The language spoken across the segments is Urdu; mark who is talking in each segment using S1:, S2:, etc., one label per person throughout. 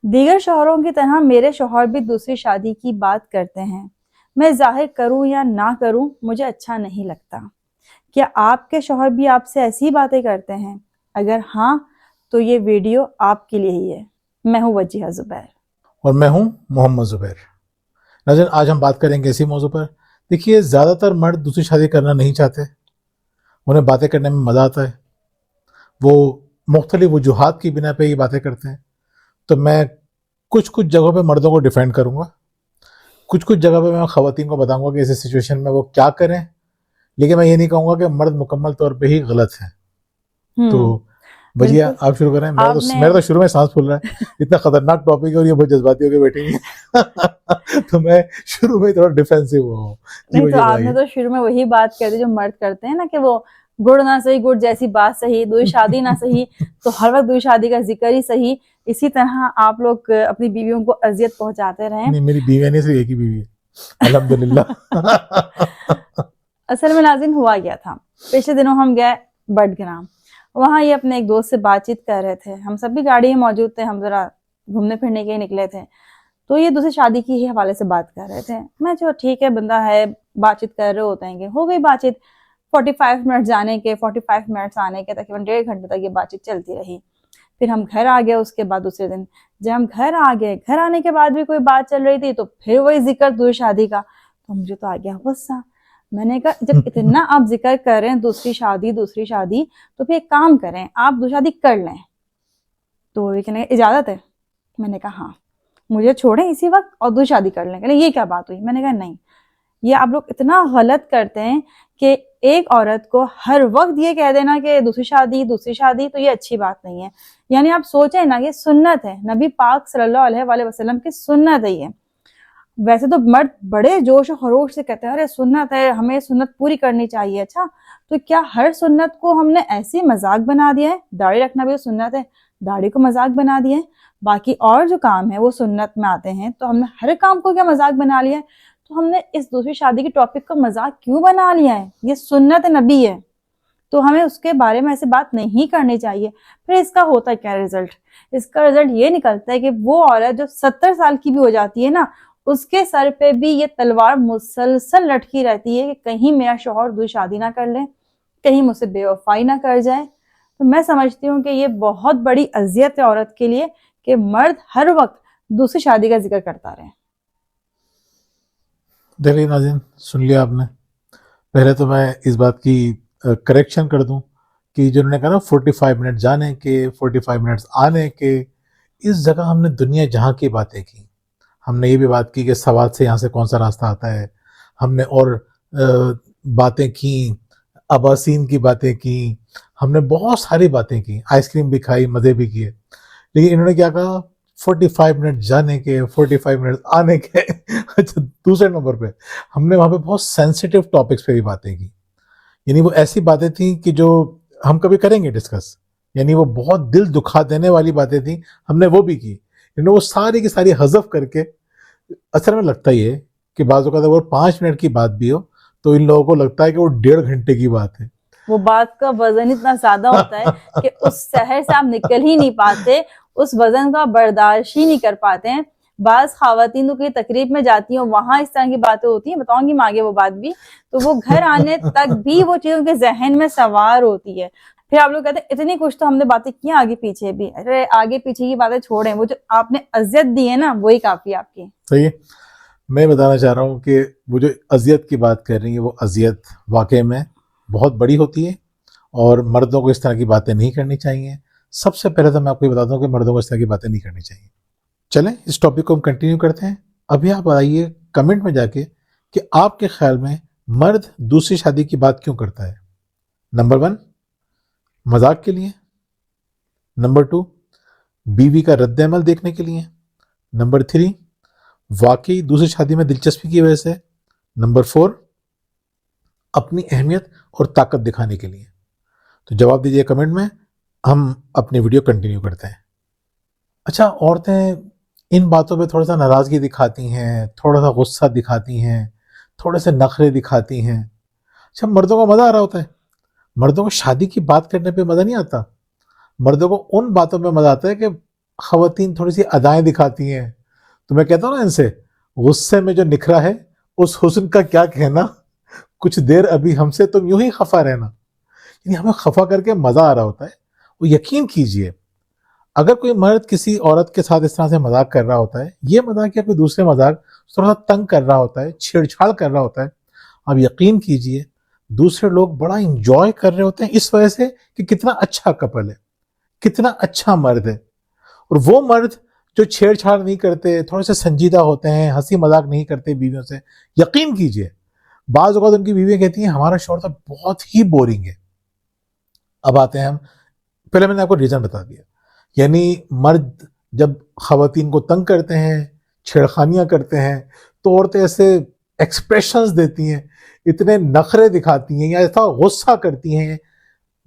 S1: دیگر شوہروں کی طرح میرے شوہر بھی دوسری شادی کی بات کرتے ہیں. میں ظاہر کروں یا نہ کروں مجھے اچھا نہیں لگتا. کیا آپ کے شوہر بھی آپ سے ایسی باتیں کرتے ہیں؟ اگر ہاں تو یہ ویڈیو آپ کے لیے ہی ہے. میں ہوں وجیہہ زبیر
S2: اور میں ہوں محمد زبیر. ناظرین، آج ہم بات کریں گے اسی موضوع پر. دیکھیے، زیادہ تر مرد دوسری شادی کرنا نہیں چاہتے. انہیں باتیں کرنے میں مزہ آتا ہے. وہ مختلف وجوہات کی بنا پہ یہ باتیں کرتے ہیں. تو میں کچھ جگہوں پہ مردوں کو ڈیفینڈ کروں گا. کچھ جگہ پہ میں خواتین کو بتاؤں گا کہ ایسی سچویشن میں وہ کیا کریں. لیکن میں یہ نہیں کہوں گا کہ مرد مکمل طور پہ ہی غلط ہیں. تو بھیا آپ شروع کریں. میرا تو شروع میں سانس پھول رہا ہے. اتنا خطرناک ٹاپک ہے اور یہ بہت جذباتی ہو کے بیٹھی ہوئی تو میں شروع میں تھوڑا ڈیفینسو ہوں.
S1: نہیں تو آپ نے تو شروع میں وہی بات کر دی جو مرد کرتے ہیں نا، کہ وہ گڑ نہ صحیح گڑ جیسی بات صحیح، دوسری شادی نہ صحیح تو ہر وقت دوسری شادی کا ذکر ہی صحیح. اسی طرح آپ لوگ اپنی بیویوں کو اذیت پہنچاتے رہیں.
S2: نہیں، میری بیوی نہیں، صرف ایک ہی بیوی ہے الحمدللہ.
S1: اصل میں ناظرین ہوا گیا تھا، پچھلے دنوں ہم گئے بٹگرام. وہاں یہ اپنے ایک دوست سے بات چیت کر رہے تھے. ہم سب بھی گاڑی میں موجود تھے، ہم ذرا گھومنے پھرنے کے نکلے تھے. تو یہ دوسری شادی کی ہی حوالے سے بات کر رہے تھے. میں جو ٹھیک ہے بندہ ہے، بات چیت کر رہے ہوتے ہیں کہ ہو گئی بات چیت. 45 منٹ جانے کے، 45 منٹس آنے کے، تقریباً 1.5 گھنٹے تک یہ بات چیت چلتی رہی. پھر ہم گھر آ گئے. اس کے بعد دوسرے دن جب ہم گھر آ گئے، گھر آنے کے بعد بھی کوئی بات چل رہی تھی تو پھر وہی ذکر دوسری شادی کا. تو مجھے تو آ گیا غصہ. میں نے کہا جب اتنا آپ ذکر کر رہے ہیں دوسری شادی تو پھر ایک کام کریں، آپ دوسری شادی کر لیں. تو یہ کہنے اجازت ہے؟ میں نے کہا ہاں، مجھے چھوڑیں اسی وقت اور دوسری شادی کر لیں. کہنے یہ کیا بات ہوئی؟ میں نے کہا نہیں، یہ آپ لوگ اتنا غلط کرتے ہیں کہ ایک عورت کو ہر وقت یہ کہہ دینا کہ دوسری شادی تو یہ اچھی بات نہیں ہے. یعنی آپ سوچیں نا، یہ سنت ہے، نبی پاک صلی اللہ علیہ وآلہ وسلم کی سنت ہے یہ. ویسے تو مرد بڑے جوش و خروش سے کہتے ہیں ارے سنت ہے، ہمیں سنت پوری کرنی چاہیے. اچھا تو کیا ہر سنت کو ہم نے ایسی مذاق بنا دیا ہے؟ داڑھی رکھنا بھی سنت ہے، داڑھی کو مذاق بنا دیا ہے. باقی اور جو کام ہے وہ سنت میں آتے ہیں، تو ہم نے ہر کام کو کیا مذاق بنا لیا ہے؟ تو ہم نے اس دوسری شادی کے ٹاپک کو مذاق کیوں بنا لیا ہے؟ یہ سنت نبی ہے، تو ہمیں اس کے بارے میں ایسے بات نہیں کرنی چاہیے. پھر اس کا ہوتا ہے کیا رزلٹ؟ اس کا رزلٹ یہ نکلتا ہے کہ وہ عورت جو 70 سال کی بھی ہو جاتی ہے نا، اس کے سر پہ بھی یہ تلوار مسلسل لٹکی رہتی ہے کہ کہیں میرا شوہر دوسری شادی نہ کر لے، کہیں مجھ سے بے وفائی نہ کر جائے. تو میں سمجھتی ہوں کہ یہ بہت بڑی اذیت ہے عورت کے لیے کہ مرد ہر وقت دوسری شادی کا ذکر کرتا رہے.
S2: دیکھیے ناظرین، سن لیا آپ نے. پہلے تو میں اس بات کی کریکشن کر دوں کہ جنہوں نے کہا نا 45 منٹ جانے کے، 45 منٹس آنے کے، اس جگہ ہم نے دنیا جہاں کی باتیں کی. ہم نے یہ بھی بات کی کہ سوات سے یہاں سے کون سا راستہ آتا ہے. ہم نے اور باتیں کی، اباسین کی باتیں کی، ہم نے بہت ساری باتیں کی، آئس کریم بھی کھائی، مزے بھی کیے. لیکن انہوں نے کیا کہا؟ 45 منٹ جانے کے، 45 منٹ آنے کے. اچھا، دوسرے نمبر پہ ہم نے وہاں پہ بہت سینسیٹیو ٹاپکس پہ بھی باتیں کی. یعنی وہ ایسی باتیں تھیں کہ جو ہم کبھی کریں گے ڈسکس. یعنی وہ بہت دل دکھا دینے والی باتیں تھیں، ہم نے وہ بھی کی. وہ ساری کی ساری حذف کر کے، اصل میں لگتا ہی ہے کہ بعض اوقات اگر 5 منٹ کی بات بھی ہو تو ان لوگوں کو لگتا ہے کہ وہ 1.5 گھنٹے کی بات ہے.
S1: وہ بات کا وزن اتنا زیادہ ہوتا ہے کہ اس شہر سے آپ نکل ہی نہیں پاتے، اس وزن کا برداشت ہی نہیں کر پاتے ہیں. بعض خواتین تو کوئی تقریب میں جاتی ہیں، وہاں اس طرح کی باتیں ہوتی ہیں، بتاؤں گی آگے وہ بات بھی. تو وہ گھر آنے تک بھی وہ چیزوں کے ذہن میں سوار ہوتی ہے. پھر آپ لوگ کہتے ہیں اتنی کچھ تو ہم نے باتیں کی آگے پیچھے بھی. ارے آگے پیچھے کی باتیں چھوڑیں، وہ جو آپ نے اذیت دی ہے نا وہی کافی ہے آپ کی.
S2: صحیح ہے. میں بتانا چاہ رہا ہوں کہ وہ جو اذیت کی بات کر رہی ہیں، وہ اذیت واقعی میں بہت بڑی ہوتی ہے اور مردوں کو اس طرح کی باتیں نہیں کرنی چاہیے. سب سے پہلے تو میں آپ کو یہ بتاتا ہوں کہ مردوں کو اس طرح کی باتیں نہیں کرنی چاہیے. چلیں اس ٹاپک کو ہم کنٹینیو کرتے ہیں. ابھی آپ بتائیے کمنٹ میں جا کے کہ آپ کے خیال میں مرد دوسری شادی کی بات کیوں کرتا ہے؟ نمبر 1 مذاق کے لیے، نمبر 2 بیوی کا رد عمل دیکھنے کے لیے، نمبر 3 واقعی دوسری شادی میں دلچسپی کی وجہ سے، نمبر 4 اپنی اہمیت اور طاقت دکھانے کے لیے. تو جواب دیجیے کمنٹ میں، ہم اپنی ویڈیو کنٹینیو کرتے ہیں. اچھا، عورتیں ان باتوں پہ تھوڑا سا ناراضگی دکھاتی ہیں، تھوڑا سا غصہ دکھاتی ہیں، تھوڑے سے نخرے دکھاتی ہیں. اچھا، مردوں کو مزہ آ رہا ہوتا ہے. مردوں کو شادی کی بات کرنے پہ مزہ نہیں آتا. مردوں کو ان باتوں پہ مزہ آتا ہے کہ خواتین تھوڑی سی ادائیں دکھاتی ہیں تو میں کہتا ہوں نا ان سے غصے میں جو نکھرا ہے اس حسن کا کیا کہنا, کچھ دیر ابھی ہم سے تم یوں ہی خفا رہنا. یعنی ہمیں خفا کر کے مزہ آ رہا ہوتا ہے. وہ یقین کیجئے اگر کوئی مرد کسی عورت کے ساتھ اس طرح سے مذاق کر رہا ہوتا ہے, یہ مذاق یا کوئی دوسرے مذاق تھوڑا سا تنگ کر رہا ہوتا ہے, چھیڑ چھاڑ کر رہا ہوتا ہے, آپ یقین کیجئے دوسرے لوگ بڑا انجوائے کر رہے ہوتے ہیں اس وجہ سے کہ کتنا اچھا کپل ہے, کتنا اچھا مرد ہے. اور وہ مرد جو چھیڑ چھاڑ نہیں کرتے, تھوڑے سے سنجیدہ ہوتے ہیں, ہنسی مذاق نہیں کرتے بیویوں سے, یقین کیجئے بعض اوقات ان کی بیویاں کہتی ہیں ہمارا شوہر تو بہت ہی بورنگ ہے. اب آتے ہیں ہم, پہلے میں نے آپ کو ریزن بتا دیا, یعنی مرد جب خواتین کو تنگ کرتے ہیں, چھیڑخانیاں کرتے ہیں, تو عورتیں ایسے ایکسپریشنز دیتی ہیں, اتنے نخرے دکھاتی ہیں یا ایسا غصہ کرتی ہیں,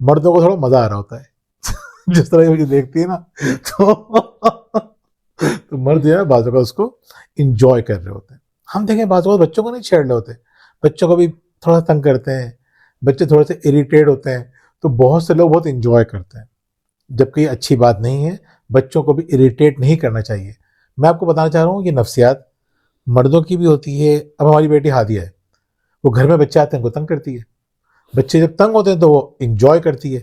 S2: مردوں کو تھوڑا مزہ آ رہا ہوتا ہے جس طرح مجھے دیکھتی ہے نا تو مرد جو ہے بعض اوقات اس کو انجوائے کر رہے ہوتے ہیں. ہم دیکھیں بعض اوقات بچوں کو نہیں چھیڑ رہے ہوتے, بچوں کو بھی تھوڑا تنگ کرتے ہیں, بچے تھوڑے سے اریٹیٹ ہوتے ہیں, تو بہت سے لوگ بہت انجوائے کرتے ہیں, جبکہ یہ اچھی بات نہیں ہے. بچوں کو بھی اریٹیٹ نہیں کرنا چاہیے. میں آپ کو بتانا چاہ رہا ہوں یہ نفسیات مردوں کی بھی ہوتی ہے. اب ہماری بیٹی ہادیہ ہے, وہ گھر میں بچے آتے ہیں ان کو تنگ کرتی ہے, بچے جب تنگ ہوتے ہیں تو وہ انجوائے کرتی ہے.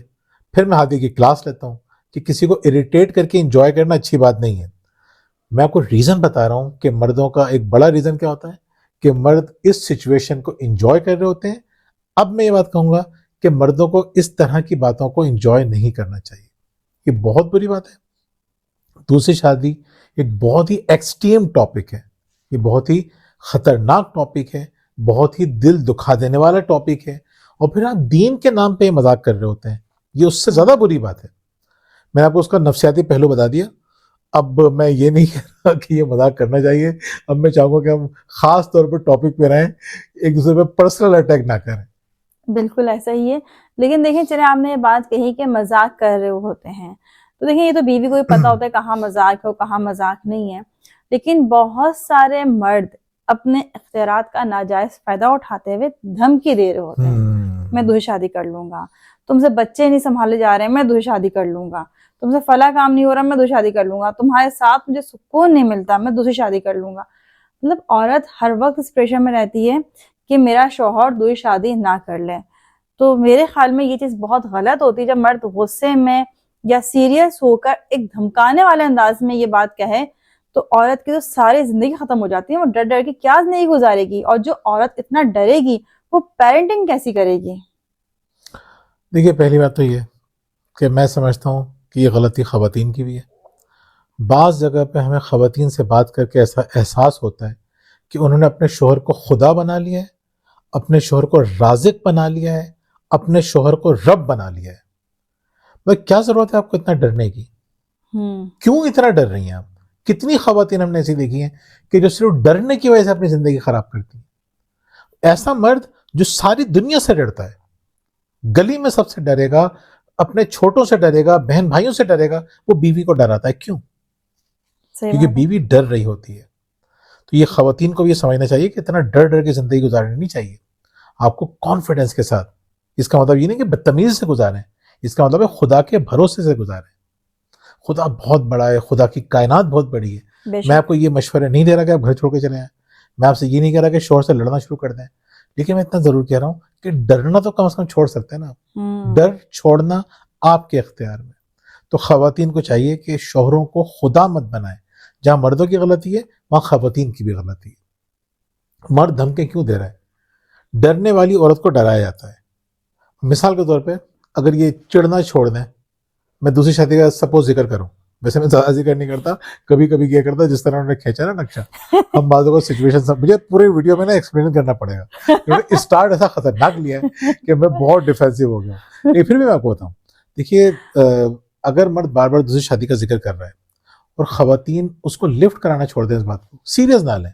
S2: پھر میں ہادیہ کی کلاس لیتا ہوں کہ کسی کو اریٹیٹ کر کے انجوائے کرنا اچھی بات نہیں ہے. میں آپ کو ریزن بتا رہا ہوں کہ مردوں کا ایک بڑا ریزن کیا ہوتا ہے کہ مرد اس سچویشن کو انجوائے کر رہے ہوتے ہیں. اب میں یہ بات کہوں گا کہ مردوں کو اس طرح کی باتوں کو انجوائے نہیں کرنا چاہیے, یہ بہت بری بات ہے. دوسری شادی ایک بہت ہی ایکسٹریم ٹاپک ہے, یہ بہت ہی خطرناک ٹاپک ہے, بہت ہی دل دکھا دینے والا ٹاپک ہے, اور پھر آپ دین کے نام پہ مذاق کر رہے ہوتے ہیں, یہ اس سے زیادہ بری بات ہے. میں نے آپ کو اس کا نفسیاتی پہلو بتا دیا. اب میں یہ نہیں کہہ رہا کہ یہ مذاق کرنا چاہیے. اب میں چاہوں گا کہ ہم خاص طور پہ ٹاپک پہ رہیں, ایک دوسرے پہ پرسنل اٹیک نہ کریں.
S1: بالکل ایسا ہی ہے. لیکن دیکھیں چلے آپ نے یہ بات کہی کہ مذاق کر رہے ہوتے ہیں, تو دیکھیں یہ تو بیوی کو بھی پتا ہوتا ہے کہاں مذاق ہے اور کہاں مذاق نہیں ہے. لیکن بہت سارے مرد اپنے اختیارات کا ناجائز فائدہ اٹھاتے ہوئے دھمکی دے رہے ہوتے ہیں, میں دوسری شادی کر لوں گا, تم سے بچے نہیں سنبھالے جا رہے ہیں, میں دوسری شادی کر لوں گا, تم سے فلاں کام نہیں ہو رہا, میں دوسری شادی کر لوں گا, تمہارے ساتھ مجھے سکون نہیں ملتا, میں دوسری شادی کر لوں گا. مطلب عورت ہر وقت اس پریشر میں رہتی ہے کہ میرا شوہر دوسری شادی نہ کر لے. تو میرے خیال میں یہ چیز بہت غلط ہوتی ہے جب مرد غصے میں یا سیریس ہو کر ایک دھمکانے والے انداز میں یہ بات کہے, تو عورت کی تو ساری زندگی ختم ہو جاتی ہے. وہ ڈر ڈر کے کیا زندگی گزارے گی, اور جو عورت اتنا ڈرے گی وہ پیرنٹنگ کیسی کرے گی؟
S2: دیکھیے پہلی بات تو یہ کہ میں سمجھتا ہوں کہ یہ غلطی خواتین کی بھی ہے. بعض جگہ پہ ہمیں خواتین سے بات کر کے ایسا احساس ہوتا ہے کہ انہوں نے اپنے شوہر کو خدا بنا لیا ہے, اپنے شوہر کو رازق بنا لیا ہے, اپنے شوہر کو رب بنا لیا ہے. بھائی کیا ضرورت ہے آپ کو اتنا ڈرنے کی؟ کیوں اتنا ڈر رہی ہیں آپ؟ کتنی خواتین ہم نے ایسی دیکھی ہیں کہ جو صرف ڈرنے کی وجہ سے اپنی زندگی خراب کرتی ہیں. ایسا مرد جو ساری دنیا سے ڈرتا ہے, گلی میں سب سے ڈرے گا, اپنے چھوٹوں سے ڈرے گا, بہن بھائیوں سے ڈرے گا, وہ بیوی کو ڈراتا ہے. کیوں؟ کیونکہ بیوی ڈر رہی ہوتی ہے. تو یہ خواتین کو بھی یہ سمجھنا چاہیے کہ اتنا ڈر ڈر کے زندگی گزارنی نہیں چاہیے. آپ کو کانفیڈنس کے ساتھ, اس کا مطلب یہ نہیں کہ بدتمیزی سے گزاریں, اس کا مطلب ہے خدا کے بھروسے سے گزاریں. خدا بہت بڑا ہے, خدا کی کائنات بہت بڑی ہے. میں آپ کو یہ مشورے نہیں دے رہا کہ آپ گھر چھوڑ کے چلے آئیں, میں آپ سے یہ نہیں کہہ رہا کہ شوہر سے لڑنا شروع کر دیں, لیکن میں اتنا ضرور کہہ رہا ہوں کہ ڈرنا تو کم از کم چھوڑ سکتے ہیں نا. ڈر چھوڑنا آپ کے اختیار میں. تو خواتین کو چاہیے کہ شوہروں کو خدا مت بنائیں. جہاں مردوں کی غلطی ہے وہاں خواتین کی بھی غلطی ہے. مرد دھمکے کیوں دے رہا ہے؟ ڈرنے والی عورت کو ڈرایا جاتا ہے. مثال کے طور پہ اگر یہ چڑنا چھوڑ دیں, میں دوسری شادی کا سپوز ذکر کروں, ویسے میں زیادہ ذکر نہیں کرتا, کبھی کبھی کیا کرتا جس طرح انہوں نے کھینچا نا نقشہ, ہم بعضوں کو سچویشن مجھے پورے ویڈیو میں نا ایکسپلین کرنا پڑے گا, کیونکہ اسٹارٹ ایسا خطرناک لیا ہے کہ میں بہت ڈیفینسو ہو گیا. لیکن پھر بھی میں آپ کو بتاؤں, دیکھیے اگر مرد بار بار دوسری شادی کا ذکر کر رہا ہے اور خواتین اس کو لفٹ کرانا چھوڑ دیں, اس بات کو سیریس نہ لیں,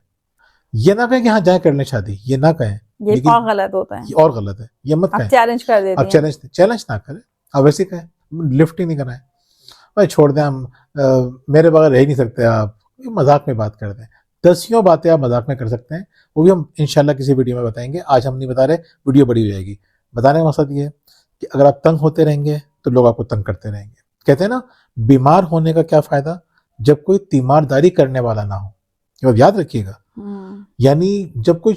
S2: یہ نہ کہیں کہ ہاں جائیں کر لیں شادی, یہ نہ کہیں,
S1: یہ اور غلط ہوتا ہے,
S2: یہ اور غلط ہے, یہ مت کہیں.
S1: چیلنج کر دیتے ہیں,
S2: آپ چیلنج نہ کریں, آپ ویسے کہیں لفٹ ہی نہیں کرائیں, بھائی چھوڑ دیں, ہم میرے بغیر رہ ہی نہیں سکتے, آپ مذاق میں بات کر دیں. دسیوں باتیں آپ مذاق میں کر سکتے ہیں, وہ بھی ہم انشاءاللہ کسی ویڈیو میں بتائیں گے. آج ہم نہیں بتا رہے, ویڈیو بڑی ہو جائے گی. بتانے کا مقصد یہ ہے کہ اگر آپ تنگ ہوتے رہیں گے تو لوگ آپ کو تنگ کرتے رہیں گے. کہتے ہیں نا بیمار ہونے کا کیا فائدہ, جب کوئی تیمارداری کرنے والا نہ ہو. یہ بات یاد رکھیے گا. یعنی جب کوئی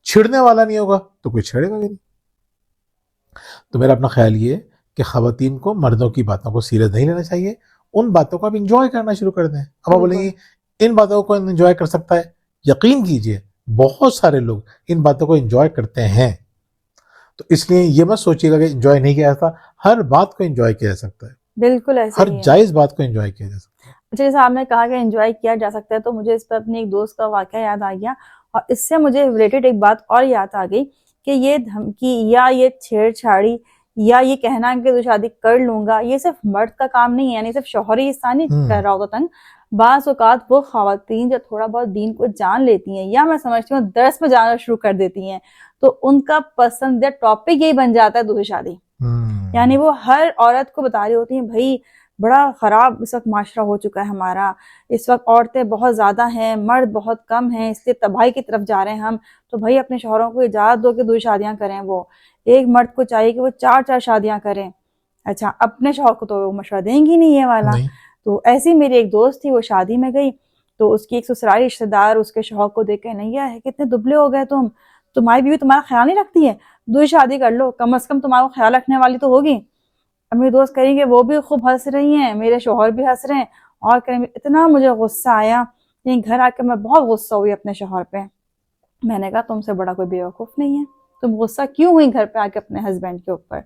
S2: چھڑنے والا نہیں ہوگا تو کوئی چھیڑے گا بھی نہیں. تو میرا اپنا خیال یہ ہے کہ خواتین کو مردوں کی باتوں کو سیریس نہیں لینا چاہیے. ان باتوں کو آپ انجوائے کرنا شروع کر دیں. اب آپ بولیں گے ان باتوں کو انجوائے کر سکتا ہے. یقین کیجئے بہت سارے لوگ ان باتوں کو انجوائے کرتے ہیں. تو اس لیے یہ مت سوچیے گا کہ انجوائے نہیں کیا جاتا. ہر بات کو انجوائے کیا جا سکتا ہے.
S1: بالکل ایسا
S2: ہر جائز بات کو انجوائے کیا جا سکتا ہے.
S1: اچھا جیسے آپ نے کہا کہ انجوائے کیا جا سکتا ہے تو مجھے اس پہ اپنی ایک دوست کا واقعہ یاد آ گیا اور اس سے مجھے ریلیٹڈ ایک بات اور یاد آ گئی کہ یہ دھمکی یا یہ چھیڑ چھاڑی یا یہ کہنا کہ تو شادی کر لوں گا یہ صرف مرد کا کام نہیں ہے. یعنی صرف شوہر ہی حصہ نہیں کر رہا ہوتا تنگ. بعض اوقات وہ خواتین جو تھوڑا بہت دین کو جان لیتی ہیں یا میں سمجھتی ہوں درس میں جانا شروع کر دیتی ہیں تو ان کا پسندیدہ ٹاپک یہی بن جاتا ہے دوسری شادی. یعنی وہ ہر عورت کو بتا رہی ہوتی ہیں بھائی بڑا خراب اس وقت معاشرہ ہو چکا ہے ہمارا, اس وقت عورتیں بہت زیادہ ہیں, مرد بہت کم ہیں, اس لیے تباہی کی طرف جا رہے ہیں ہم. تو بھائی اپنے شوہروں کو اجازت دو کہ 2 شادیاں کریں. وہ ایک مرد کو چاہیے کہ وہ 4 شادیاں کریں. اچھا اپنے شوہر کو تو وہ مشورہ دیں گی نہیں یہ والا. تو ایسی میری ایک دوست تھی, وہ شادی میں گئی تو اس کی ایک سسرالی رشتے دار اس کے شوہر کو دیکھ کے نہیں ہے کتنے دبلے ہو گئے تمہاری بیوی تمہارا خیال نہیں رکھتی ہے, 2 شادی کر لو, کم از کم تمہارا خیال رکھنے والی تو ہوگی. اب میری دوست کہیں کہ وہ بھی خوب ہنس رہی ہیں, میرے شوہر بھی ہنس رہے ہیں, اور کہیں اتنا مجھے غصہ آیا. یہیں گھر آ کے میں بہت غصہ ہوئی اپنے شوہر پہ. میں نے کہا تم سے بڑا کوئی بیوقوف نہیں ہے, تم غصہ کیوں ہوئی گھر پہ آ کے اپنے ہسبینڈ کے اوپر؟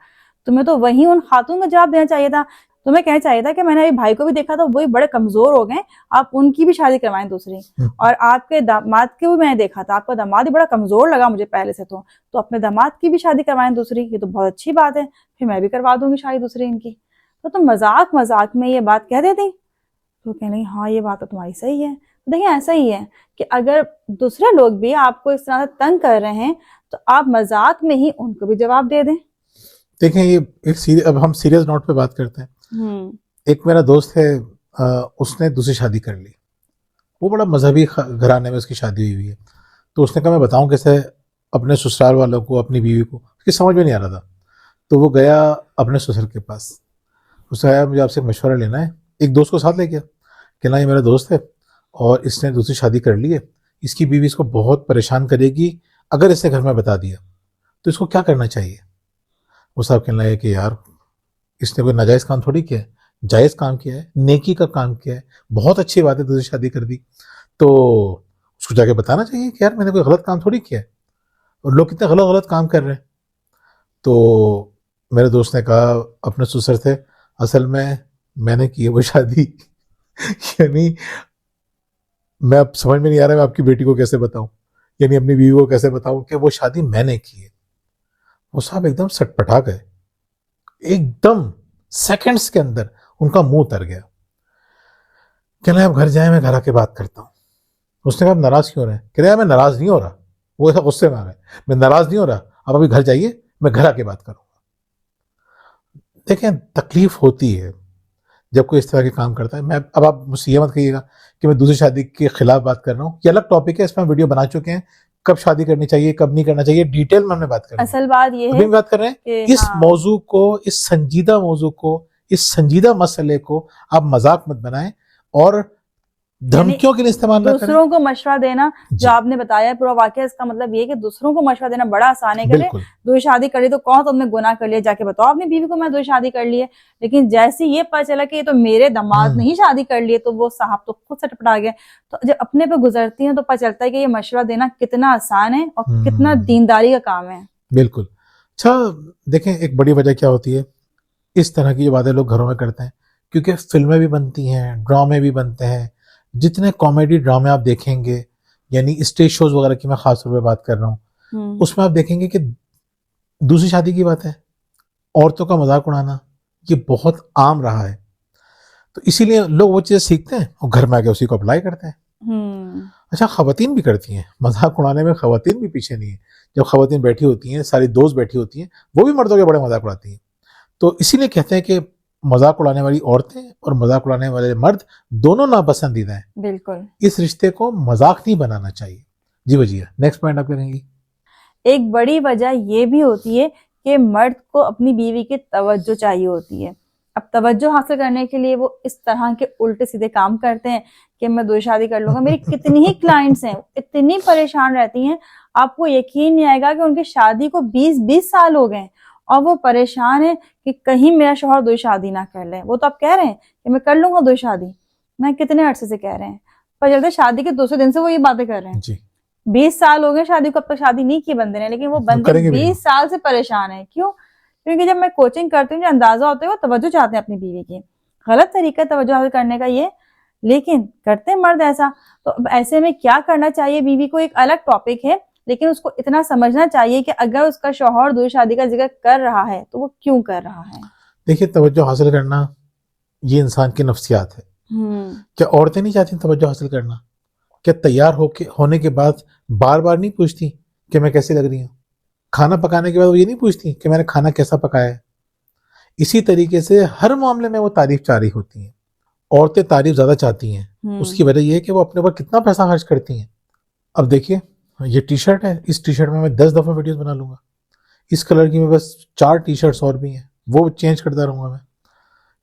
S1: تمہیں تو وہی ان خاتون کا جواب دینا چاہیے تھا. تمہیں کہنا چاہیے تھا کہ میں نے ابھی بھائی کو بھی دیکھا تھا وہی بڑے کمزور ہو گئے, آپ ان کی بھی شادی کروائیں دوسری. اور آپ کے داماد کے بھی میں نے دیکھا تھا, آپ کا داماد ہی بڑا کمزور لگا مجھے پہلے سے, تو اپنے داماد کی بھی شادی کروائیں دوسری. یہ تو بہت اچھی بات ہے, پھر میں بھی کروا دوں گی شادی دوسری ان کی. تو تم مذاق میں یہ بات کہہ دیتی. تو کہنے لگی ہاں یہ بات تو تمہاری صحیح ہے. دیکھیں ایسا ہی ہے کہ اگر دوسرے لوگ بھی آپ کو اس طرح سے تنگ کر رہے ہیں تو آپ مذاق میں ہی ان کو بھی جواب دے دیں. دیکھیں
S2: یہ اب ہم سیریس نوٹ پہ بات کرتے ہیں. ایک میرا دوست ہے, اس نے دوسری شادی کر لی. وہ بڑا مذہبی گھرانے میں اس کی شادی ہوئی ہے. تو اس نے کہا میں بتاؤں کیسے اپنے سسرال والوں کو, اپنی بیوی کو, اس کی سمجھ میں نہیں آ رہا تھا. تو وہ گیا اپنے سسر کے پاس. اس نے کہا مجھے آپ سے مشورہ لینا ہے. ایک دوست کو ساتھ لے گیا کہ نا یہ میرا دوست ہے اور اس نے دوسری شادی کر لی ہے, اس کی بیوی اس کو بہت پریشان کرے گی اگر اس نے گھر میں بتا دیا, تو اس کو کیا کرنا چاہیے؟ وہ صاحب کہنے لگے کہ یار اس نے کوئی ناجائز کام تھوڑی کیا ہے, جائز کام کیا ہے, نیکی کا کام کیا ہے, بہت اچھی بات ہے دوسری شادی کر دی. تو اس کو جا کے بتانا چاہیے کہ یار میں نے کوئی غلط کام تھوڑی کیا ہے, اور لوگ کتنے غلط کام کر رہے ہیں. تو میرے دوست نے کہا اپنے سسر سے اصل میں نے کی ہے وہ شادی یعنی میں اب سمجھ میں نہیں آ رہا میں آپ کی بیٹی کو کیسے بتاؤں, یعنی اپنی بیوی کو کیسے بتاؤں کہ وہ شادی میں نے کی ہے. وہ صاحب ایک دم سٹ پٹا گئے, ایک دم سیکنڈز کے اندر ان کا منہ اتر گیا. کہنا ہے اب گھر جائیں, میں گھر آ کے بات کرتا ہوں. اس نے کہا آپ ناراض کیوں رہے؟ کہہ رہے میں ناراض نہیں ہو رہا. وہ ایسا غصے میں آ گئے, میں ناراض نہیں ہو رہا, آپ ابھی گھر جائیے, میں گھر آ کے بات کروں گا. دیکھیں تکلیف ہوتی ہے جب کوئی اس طرح کے کام کرتا ہے. میں اب آپ مجھ سے یہ مت کہیے گا کہ میں دوسری شادی کے خلاف بات کر رہا ہوں, یہ الگ ٹاپک ہے, اس میں ہم ویڈیو بنا چکے ہیں, کب شادی کرنی چاہیے کب نہیں کرنا چاہیے ڈیٹیل میں ہم نے بات کرنی ہے.
S1: اصل بات یہ ہے
S2: بات کر رہے ہیں اس موضوع کو, اس سنجیدہ موضوع کو, اس سنجیدہ مسئلے کو آپ مذاق مت بنائیں اور دھمکیوں کے لیے استعمال نہ کریں.
S1: دوسروں کو مشورہ دینا جو آپ نے بتایا پورا واقعہ, اس کا مطلب یہ کہ دوسروں کو مشورہ دینا بڑا آسان ہے. کہ دو شادی کر لی تو کون تم نے گناہ کر لیا, جا کے بتاؤ اپنی بیوی کو میں 2 شادی کر لی ہے. لیکن جیسے یہ پتہ چلا کہ یہ تو میرے داماد نہیں شادی کر لیے, تو وہ صاحب تو خود سے ٹپٹا گئے. تو جب اپنے پہ گزرتی ہیں تو پتہ چلتا ہے کہ یہ مشورہ دینا کتنا آسان ہے اور کتنا دینداری کا کام ہے.
S2: بالکل. اچھا دیکھیں ایک بڑی وجہ کیا ہوتی ہے اس طرح کی جو باتیں لوگ گھروں میں کرتے ہیں, کیونکہ فلمیں بھی بنتی ہیں, ڈرامے بھی بنتے ہیں. جتنے کامیڈی ڈرامے آپ دیکھیں گے, یعنی اسٹیج شوز وغیرہ کی میں خاص طور پہ بات کر رہا ہوں, اس میں آپ دیکھیں گے کہ دوسری شادی کی بات ہے, عورتوں کا مذاق اڑانا یہ بہت عام رہا ہے. تو اسی لیے لوگ وہ چیزیں سیکھتے ہیں اور گھر میں آ کے اسی کو اپلائی کرتے ہیں. اچھا خواتین بھی کرتی ہیں, مذاق اڑانے میں خواتین بھی پیچھے نہیں ہیں. جب خواتین بیٹھی ہوتی ہیں, ساری دوست بیٹھی ہوتی ہیں, وہ بھی مردوں کے بڑے مذاق اڑاتی ہیں. تو اسی لیے کہتے ہیں کہ مذاق اڑانے والی عورتیں اور مذاق اڑانے والے مرد دونوں ناپسندیدہ ہیں.
S1: بالکل.
S2: اس رشتے کو مذاق نہیں بنانا چاہیے. جی وجیہ نیکسٹ پوائنٹ آپ کہیں گی.
S1: ایک بڑی وجہ یہ بھی ہوتی ہے کہ مرد کو اپنی بیوی کی توجہ چاہیے ہوتی ہے. اب توجہ حاصل کرنے کے لیے وہ اس طرح کے الٹے سیدھے کام کرتے ہیں کہ میں دوسری شادی کر لوں گا. میری کتنی ہی کلائنٹس ہیں اتنی پریشان رہتی ہیں, آپ کو یقین نہیں آئے گا کہ ان کی شادی کو 20 سال ہو گئے اور وہ پریشان ہیں کہ کہیں میرا شوہر دوسری شادی نہ کر لے. وہ تو اب کہہ رہے ہیں کہ میں کر لوں گا دوسری شادی, میں کتنے عرصے سے کہہ رہے ہیں, پر جلدی شادی کے دوسرے دن سے وہ یہ باتیں کر رہے ہیں.
S2: جی
S1: 20 سال ہو گئے شادی کو, اب تک شادی نہیں کی بندے نے, لیکن وہ بندے 20 سال سے پریشان ہیں. کیوں؟ کیونکہ جب میں کوچنگ کرتی ہوں جو اندازہ ہوتا ہے وہ توجہ چاہتے ہیں اپنی بیوی کی. غلط طریقہ توجہ حاصل کرنے کا یہ, لیکن کرتے ہیں مرد ایسا. تو اب ایسے میں کیا کرنا چاہیے بیوی کو, ایک الگ ٹاپک ہے, لیکن اس کو اتنا سمجھنا چاہیے کہ اگر اس کا شوہر دوسری شادی کا ذکر کر رہا ہے تو وہ کیوں کر رہا ہے.
S2: دیکھیے توجہ حاصل کرنا یہ انسان کی نفسیات ہے. کیا عورتیں نہیں چاہتی توجہ حاصل کرنا؟ کیا تیار ہونے کے بعد بار بار نہیں پوچھتی کہ میں کیسی لگ رہی ہوں؟ کھانا پکانے کے بعد وہ یہ نہیں پوچھتی کہ میں نے کھانا کیسا پکایا ہے؟ اسی طریقے سے ہر معاملے میں وہ تعریف چاہ رہی ہوتی ہیں. عورتیں تعریف زیادہ چاہتی ہیں, اس کی وجہ یہ ہے کہ وہ اپنے اوپر کتنا پیسہ خرچ کرتی ہیں. اب دیکھیے یہ ٹی شرٹ ہے, اس ٹی شرٹ میں 10 دفعہ ویڈیوز بنا لوں گا, اس کلر کی میں بس 4 ٹی شرٹس اور بھی ہیں وہ چینج کرتا رہوں گا میں.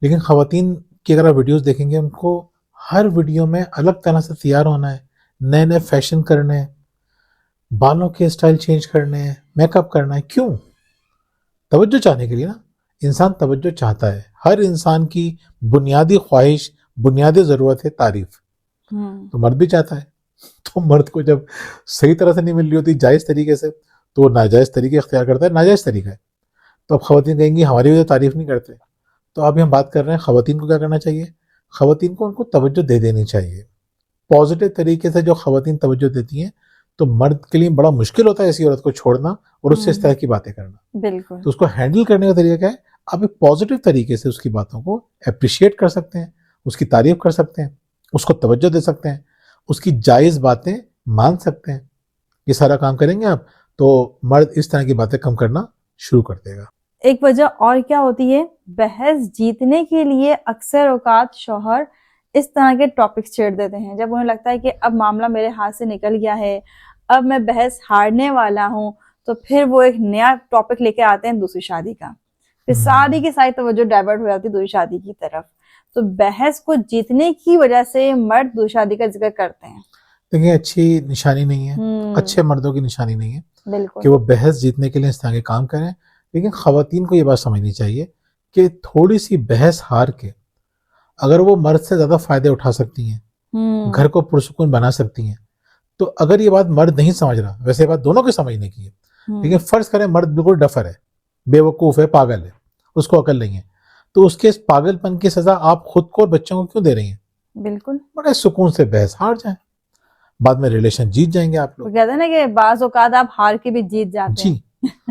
S2: لیکن خواتین کی اگر آپ ویڈیوز دیکھیں گے, ان کو ہر ویڈیو میں الگ طرح سے تیار ہونا ہے, نئے نئے فیشن کرنے ہیں, بالوں کے اسٹائل چینج کرنے ہیں, میک اپ کرنا ہے. کیوں؟ توجہ چاہنے کے لیے نا. انسان توجہ چاہتا ہے, ہر انسان کی بنیادی خواہش, بنیادی ضرورت ہے تعریف. تو مرد بھی چاہتا ہے. تو مرد کو جب صحیح طرح سے نہیں مل رہی ہوتی جائز طریقے سے, تو وہ ناجائز طریقے اختیار کرتا ہے. ناجائز طریقہ ہے. تو اب خواتین کہیں گی ہماری وجہ تعریف نہیں کرتے. تو ابھی ہم بات کر رہے ہیں خواتین کو کیا کرنا چاہیے. خواتین کو ان کو توجہ دے دینی چاہیے پازیٹیو طریقے سے. جو خواتین توجہ دیتی ہیں تو مرد کے لیے بڑا مشکل ہوتا ہے ایسی عورت کو چھوڑنا اور اس سے اس طرح کی باتیں کرنا.
S1: بالکل.
S2: تو اس کو ہینڈل کرنے کا طریقہ کیا ہے, آپ ایک پازیٹیو طریقے سے اس کی باتوں کو اپریشیٹ کر سکتے ہیں, اس کی تعریف کر سکتے ہیں, اس کو توجہ دے سکتے ہیں, اس کی جائز باتیں مان سکتے ہیں. یہ سارا کام کریں گے آپ تو مرد اس طرح کی باتیں کم کرنا شروع کر دے گا.
S1: ایک وجہ اور کیا ہوتی ہے, بحث جیتنے کے لیے اکثر اوقات شوہر اس طرح کے ٹاپکس چھیڑ دیتے ہیں جب انہیں لگتا ہے کہ اب معاملہ میرے ہاتھ سے نکل گیا ہے, اب میں بحث ہارنے والا ہوں, تو پھر وہ ایک نیا ٹاپک لے کے آتے ہیں دوسری شادی کا. پھر ساری کی ساری توجہ ڈائیورٹ ہو جاتی ہے دوسری شادی کی طرف. تو بحث کو جیتنے کی وجہ سے مرد دوسری شادی کا ذکر کرتے ہیں.
S2: دیکھیں اچھی نشانی نہیں ہے, اچھے مردوں کی نشانی نہیں ہے
S1: بالکل
S2: کہ وہ بحث جیتنے کے لیے اس طرح کے کام کریں. لیکن خواتین کو یہ بات سمجھنی چاہیے کہ تھوڑی سی بحث ہار کے اگر وہ مرد سے زیادہ فائدے اٹھا سکتی ہیں, گھر کو پرسکون بنا سکتی ہیں, تو اگر یہ بات مرد نہیں سمجھ رہا, ویسے یہ بات دونوں کے سمجھنے کی ہے, لیکن فرض کریں مرد بالکل ڈفر ہے, بے وقوف ہے, پاگل ہے, اس کو عقل نہیں ہے, تو اس کے اس پاگل پن کی سزا آپ خود کو اور بچوں کو کیوں دے رہی ہیں؟ بالکل بڑے سکون سے بحث ہار جائیں, بعد میں ریلیشن جیت جائیں گے آپ لوگ.
S1: کہتے ہیں نا کہ بعض اوقات آپ ہار کے بھی جیت جاتے ہیں.
S2: جی,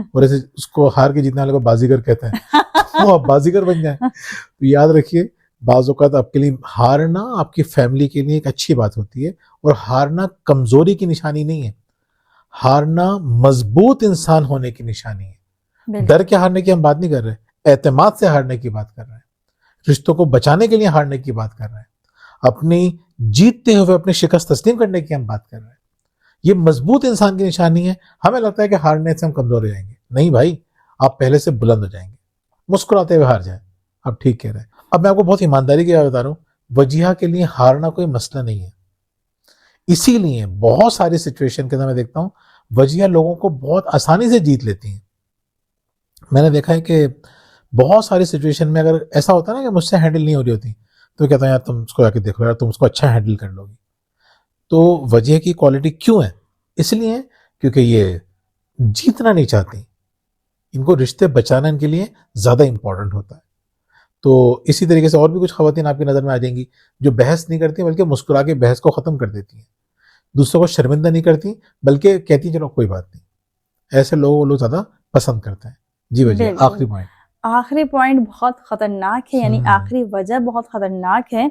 S2: اور ایسے اس کو ہار کے جیتنے والے کو بازیگر کہتے ہیں, وہ آپ بازیگر بن جائیں. تو یاد رکھیے بعض اوقات آپ کے لیے ہارنا آپ کی فیملی کے لیے ایک اچھی بات ہوتی ہے, اور ہارنا کمزوری کی نشانی نہیں ہے, ہارنا مضبوط انسان ہونے کی نشانی ہے. ڈر کے ہارنے کی ہم بات نہیں کر رہے, اعتماد سے ہارنے کی بات کر رہے ہیں, رشتوں کو بچانے کے لیے ہارنے کی بات کر رہے ہیں, اپنی جیتتے ہوئے اپنی شکست تسلیم کرنے کی ہم بات کر رہے ہیں. یہ مضبوط انسان کی نشانی ہے. ہمیں لگتا ہے کہ ہارنے سے ہم کمزور ہو جائیں گے, نہیں بھائی, آپ پہلے سے بلند ہو جائیں گے, مسکراتے ہوئے ہار جائیں. آپ ٹھیک کہہ رہے ہیں. اب میں آپ کو بہت ایمانداری کی بات بتا رہا ہوں, وجیہہ کے لیے ہارنا کوئی مسئلہ نہیں ہے. اسی لیے بہت ساری سچویشن کے اندر میں دیکھتا ہوں وجیہہ لوگوں کو بہت آسانی سے جیت لیتی ہیں. میں نے دیکھا ہے کہ بہت ساری سچویشن میں اگر ایسا ہوتا ہے نا کہ مجھ سے ہینڈل نہیں ہو رہی ہوتی, تو کہتا ہوں یار تم اس کو جا کے دیکھ لو, یار تم اس کو اچھا ہینڈل کر لو گی. تو وجہ کی کوالٹی کیوں ہے؟ اس لیے کیونکہ یہ جیتنا نہیں چاہتی, ان کو رشتے بچانا ان کے لیے زیادہ امپورٹنٹ ہوتا ہے. تو اسی طریقے سے اور بھی کچھ خواتین آپ کی نظر میں آ جائیں گی جو بحث نہیں کرتی بلکہ مسکرا کے بحث کو ختم کر دیتی ہیں, دوسروں کو شرمندہ نہیں کرتی بلکہ کہتی ہیں چلو کوئی بات نہیں. ایسے لوگ زیادہ پسند کرتے ہیں. جی وجہ
S1: آخری پوائنٹ بہت خطرناک ہے, یعنی آخری وجہ بہت خطرناک ہے.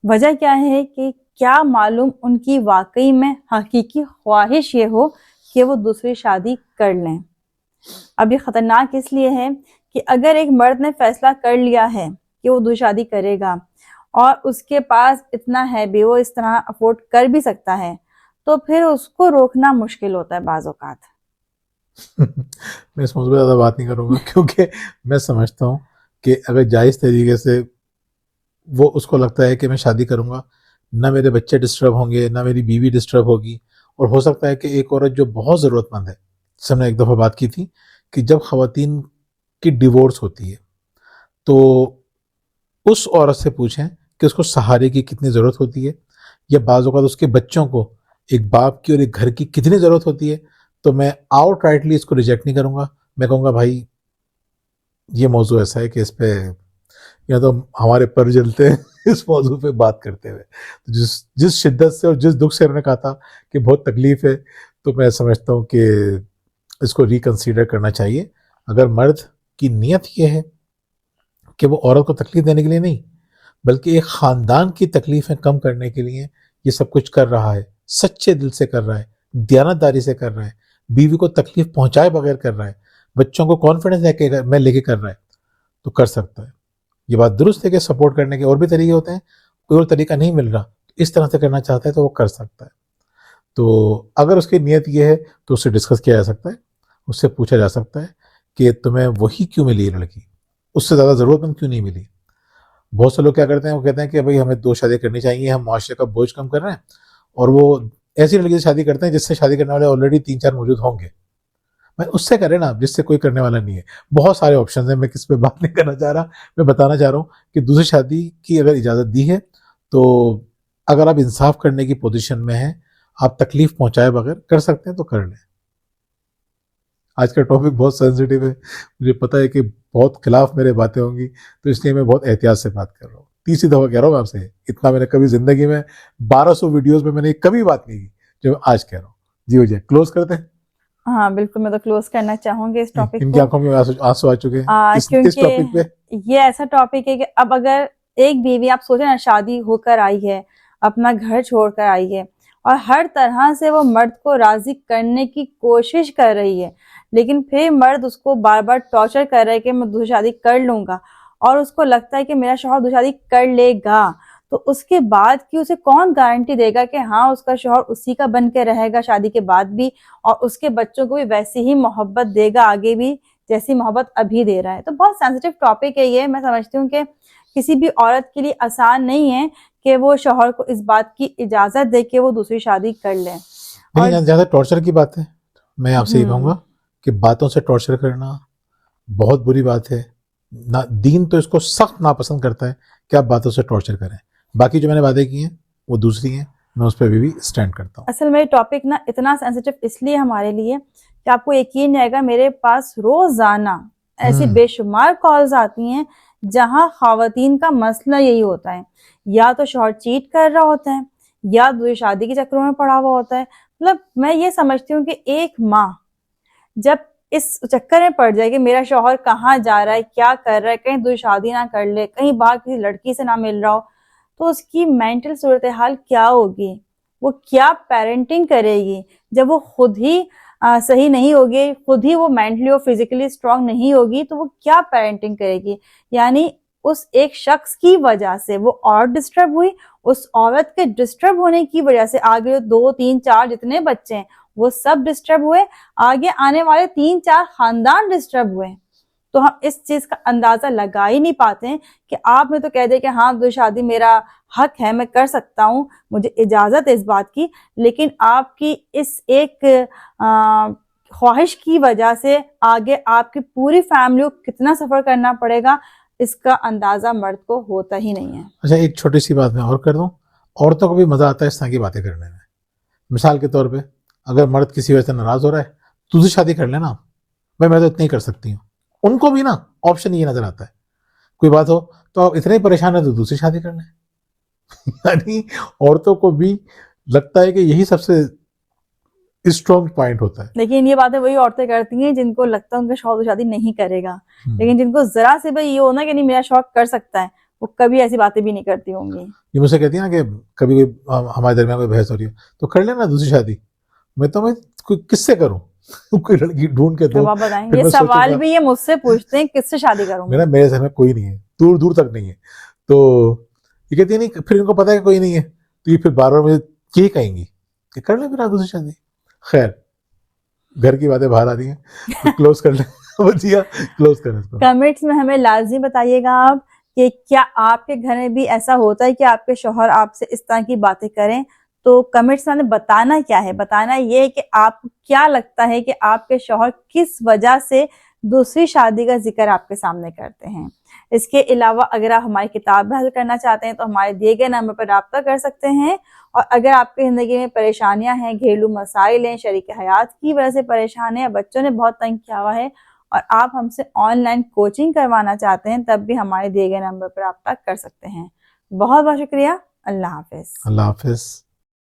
S1: وجہ کیا ہے کہ کیا معلوم ان کی واقعی میں حقیقی خواہش یہ ہو کہ وہ دوسری شادی کر لیں. اب یہ خطرناک اس لیے ہے کہ اگر ایک مرد نے فیصلہ کر لیا ہے کہ وہ دوسری شادی کرے گا اور اس کے پاس اتنا ہے بھی, وہ اس طرح افورڈ کر بھی سکتا ہے, تو پھر اس کو روکنا مشکل ہوتا ہے بعض اوقات.
S2: میں اس موضوع پہ زیادہ بات نہیں کروں گا کیونکہ میں سمجھتا ہوں کہ اگر جائز طریقے سے وہ اس کو لگتا ہے کہ میں شادی کروں گا، نہ میرے بچے ڈسٹرب ہوں گے، نہ میری بیوی ڈسٹرب ہوگی، اور ہو سکتا ہے کہ ایک عورت جو بہت ضرورت مند ہے، جس سے ہم نے ایک دفعہ بات کی تھی کہ جب خواتین کی ڈیورس ہوتی ہے تو اس عورت سے پوچھیں کہ اس کو سہارے کی کتنی ضرورت ہوتی ہے، یا بعض اوقات اس کے بچوں کو ایک باپ کی اور ایک گھر کی کتنی ضرورت ہوتی ہے. تو میں آؤٹ رائٹلی اس کو ریجیکٹ نہیں کروں گا، میں کہوں گا بھائی یہ موضوع ایسا ہے کہ اس پہ یا تو ہمارے پر جلتے ہیں اس موضوع پہ بات کرتے ہوئے. جس شدت سے اور جس دکھ سے انہوں نے کہا تھا کہ بہت تکلیف ہے، تو میں سمجھتا ہوں کہ اس کو ریکنسیڈر کرنا چاہیے. اگر مرد کی نیت یہ ہے کہ وہ عورت کو تکلیف دینے کے لیے نہیں بلکہ ایک خاندان کی تکلیفیں کم کرنے کے لیے یہ سب کچھ کر رہا ہے، سچے دل سے کر رہا ہے، دیانتداری سے کر رہا ہے، بیوی کو تکلیف پہنچائے بغیر کر رہا ہے، بچوں کو کانفیڈنس لے کے کر رہا ہے، تو کر سکتا ہے. یہ بات درست ہے کہ سپورٹ کرنے کے اور بھی طریقے ہوتے ہیں، کوئی اور طریقہ نہیں مل رہا تو اس طرح سے کرنا چاہتا ہے تو وہ کر سکتا ہے. تو اگر اس کی نیت یہ ہے تو اس سے ڈسکس کیا جا سکتا ہے، اس سے پوچھا جا سکتا ہے کہ تمہیں وہی کیوں ملی ہے لڑکی، اس سے زیادہ ضرورت مند کیوں نہیں ملی. بہت سے لوگ کیا کرتے ہیں، وہ کہتے ہیں کہ بھائی ہمیں 2 شادی کرنی چاہیے، ہم معاشرے کا بوجھ کم کر رہے ہیں، اور وہ ایسی لڑکی سے شادی کرتے ہیں جس سے شادی کرنے والے آلریڈی 3-4 موجود ہوں گے. میں اس سے کرے نا جس سے کوئی کرنے والا نہیں ہے. بہت سارے آپشنز ہیں، میں کس پہ بات نہیں کرنا چاہ رہا، میں بتانا چاہ رہا ہوں کہ دوسری شادی کی اگر اجازت دی ہے تو اگر آپ انصاف کرنے کی پوزیشن میں ہیں، آپ تکلیف پہنچائے بغیر کر سکتے ہیں تو کر لیں. آج کا ٹاپک بہت سینسیٹیو ہے، مجھے پتہ ہے کہ بہت خلاف میرے باتیں ہوں گی، تو اس لیے میں بہت احتیاط سے بات کر رہا ہوں. تیسری دفعہ کہہ رہا ہوں آپ سے، اتنا میں نے کبھی زندگی میں 1200 ویڈیوز میں نے کبھی بات نہیں کی جو میں آج کہہ رہا ہوں. جی ہو جائے کلوز کرتے ہیں.
S1: ہاں بالکل، میں تو کلوز کرنا چاہوں گی اس ٹاپک
S2: ان کی آنکھوں میں آنسو آ چکے ہیں اس ٹاپک پہ.
S1: یہ ایسا ٹاپک ہے کہ اب اگر ایک بیوی، آپ سوچیں نا، شادی ہو کر آئی ہے، اپنا گھر چھوڑ کر آئی ہے، اور ہر طرح سے وہ مرد کو راضی کرنے کی کوشش کر رہی ہے، لیکن پھر مرد اس کو بار بار ٹارچر کر رہا ہے کہ میں دوسری شادی کر لوں گا، اور اس کو لگتا ہے کہ میرا شوہر دوسری شادی کر لے گا، تو اس کے بعد کی اسے کون گارنٹی دے گا کہ ہاں اس کا شوہر اسی کا بن کے رہے گا شادی کے بعد بھی، اور اس کے بچوں کو بھی ویسی ہی محبت دے گا آگے بھی جیسی محبت ابھی دے رہا ہے. تو بہت سینسیٹیو ٹاپک ہے یہ. میں سمجھتی ہوں کہ کسی بھی عورت کے لیے آسان نہیں ہے کہ وہ شوہر کو اس بات کی اجازت دے کہ وہ دوسری شادی کر لے.
S2: لیکن زیادہ ٹارچر کی بات ہے، میں آپ سے یہ کہوں گا کہ باتوں سے ٹارچر کرنا بہت بری بات ہے. دین تو اس کو سخت ناپسند کرتا ہے کہ آپ باتوں سے ٹارچر کریں. باقی جو میں نے باتیں کی ہیں وہ دوسری ہیں، میں اس پہ بھی اسٹینڈ کرتا ہوں.
S1: اصل میں یہ ٹاپک نا اتنا سینسیٹیو اس لیے ہمارے لیے کہ آپ کو یقین نہیں آئے گا، میرے پاس روزانہ ایسی بے شمار کالز آتی ہیں جہاں خواتین کا مسئلہ یہی ہوتا ہے، یا تو شوہر چیٹ کر رہا ہوتا ہے، یا دوسری شادی کے چکروں میں پڑا ہوا ہوتا ہے. مطلب میں یہ سمجھتی ہوں کہ ایک ماں جب اس چکر میں پڑ جائے کہ میرا شوہر کہاں جا رہا ہے، کیا کر رہا ہے، کہیں دوسری شادی نہ کر لے، کہیں باہر کسی لڑکی سے نہ مل رہا ہو، تو اس کی مینٹل صورتحال کیا ہوگی، وہ کیا پیرنٹنگ کرے گی جب وہ خود ہی صحیح نہیں ہوگی، خود ہی وہ مینٹلی اور فزیکلی اسٹرانگ نہیں ہوگی، تو وہ کیا پیرنٹنگ کرے گی. یعنی اس ایک شخص کی وجہ سے وہ اور ڈسٹرب ہوئی، اس عورت کے ڈسٹرب ہونے کی وجہ سے آگے 2, 3, 4 جتنے بچے ہیں وہ سب ڈسٹرب ہوئے، آگے آنے والے 3-4 خاندان ڈسٹرب ہوئے. تو ہم اس چیز کا اندازہ لگا ہی نہیں پاتے ہیں کہ آپ میں تو کہہ دے کہ ہاں دو شادی میرا حق ہے، میں کر سکتا ہوں، مجھے اجازت ہے اس بات کی، لیکن آپ کی اس ایک خواہش کی وجہ سے آگے آپ کی پوری فیملی کو کتنا سفر کرنا پڑے گا، اس کا اندازہ مرد کو ہوتا ہی نہیں ہے.
S2: اچھا ایک چھوٹی سی بات میں اور کر دوں، عورتوں کو بھی مزہ آتا ہے اس طرح کی باتیں کرنے میں. مثال کے طور پہ اگر مرد کسی وجہ سے ناراض ہو رہا ہے تو دوسری شادی کر لینا، میں تو اتنا ہی کر سکتی ہوں. ان کو بھی نا آپشن یہ نظر آتا ہے، کوئی بات ہو تو آپ اتنے ہی پریشان ہیں تو دوسری شادی کر لیں. یعنی عورتوں کو بھی لگتا ہے کہ یہی سب سے اسٹرانگ پوائنٹ ہوتا ہے.
S1: لیکن یہ باتیں وہی عورتیں کرتی ہیں جن کو لگتا ہے ان کا شوہر شادی نہیں کرے گا، لیکن جن کو ذرا سے بھائی یہ ہونا کہ نہیں میرا شوہر کر سکتا ہے، وہ کبھی ایسی باتیں بھی نہیں کرتی ہوں گی.
S2: یہ مجھ سے کہتی ہیں نا کہ کبھی ہمارے درمیان کوئی بحث ہو رہی ہے تو کر لینا دوسری شادی. میں کس سے کروں؟ کوئی لڑکی ڈھونڈ کے دو.
S1: آپ بتائیں، یہ سوال بھی یہ مجھ سے پوچھتے ہیں کس سے شادی کروں؟
S2: میرے ذہن میں کوئی نہیں ہے، دور دور تک نہیں ہے. تو یہ کہتی ہے نہیں، پھر ان کو پتا ہے کہ کوئی نہیں ہے تو یہ پھر بار بار مجھے یہی کہیں گی کہ کر لیں پھر آپ دوسری شادی. خیر گھر کی باتیں باہر آ رہی ہیں، کلوز کر لیں. بچیا کلوز کریں اس کو.
S1: کمنٹس میں ہمیں لازمی بتائیے گا آپ کہ کیا آپ کے گھر میں بھی ایسا ہوتا ہے کہ آپ کے شوہر آپ سے اس طرح کی باتیں کریں. تو کمنٹس میں بتانا کیا ہے, بتانا یہ ہے کہ آپ کو کیا لگتا ہے کہ آپ کے شوہر کس وجہ سے دوسری شادی کا ذکر آپ کے سامنے کرتے ہیں. اس کے علاوہ اگر آپ ہماری کتاب بھی حاصل کرنا چاہتے ہیں تو ہمارے دیے گئے نمبر پر رابطہ کر سکتے ہیں. اور اگر آپ کی زندگی میں پریشانیاں ہیں, گھریلو مسائل ہیں, شریک حیات کی وجہ سے پریشان ہیں, بچوں نے بہت تنگ کیا ہوا ہے اور آپ ہم سے آن لائن کوچنگ کروانا چاہتے ہیں, تب بھی ہمارے دیے گئے نمبر پر رابطہ کر سکتے ہیں. بہت بہت شکریہ. اللہ حافظ.
S2: اللہ حافظ.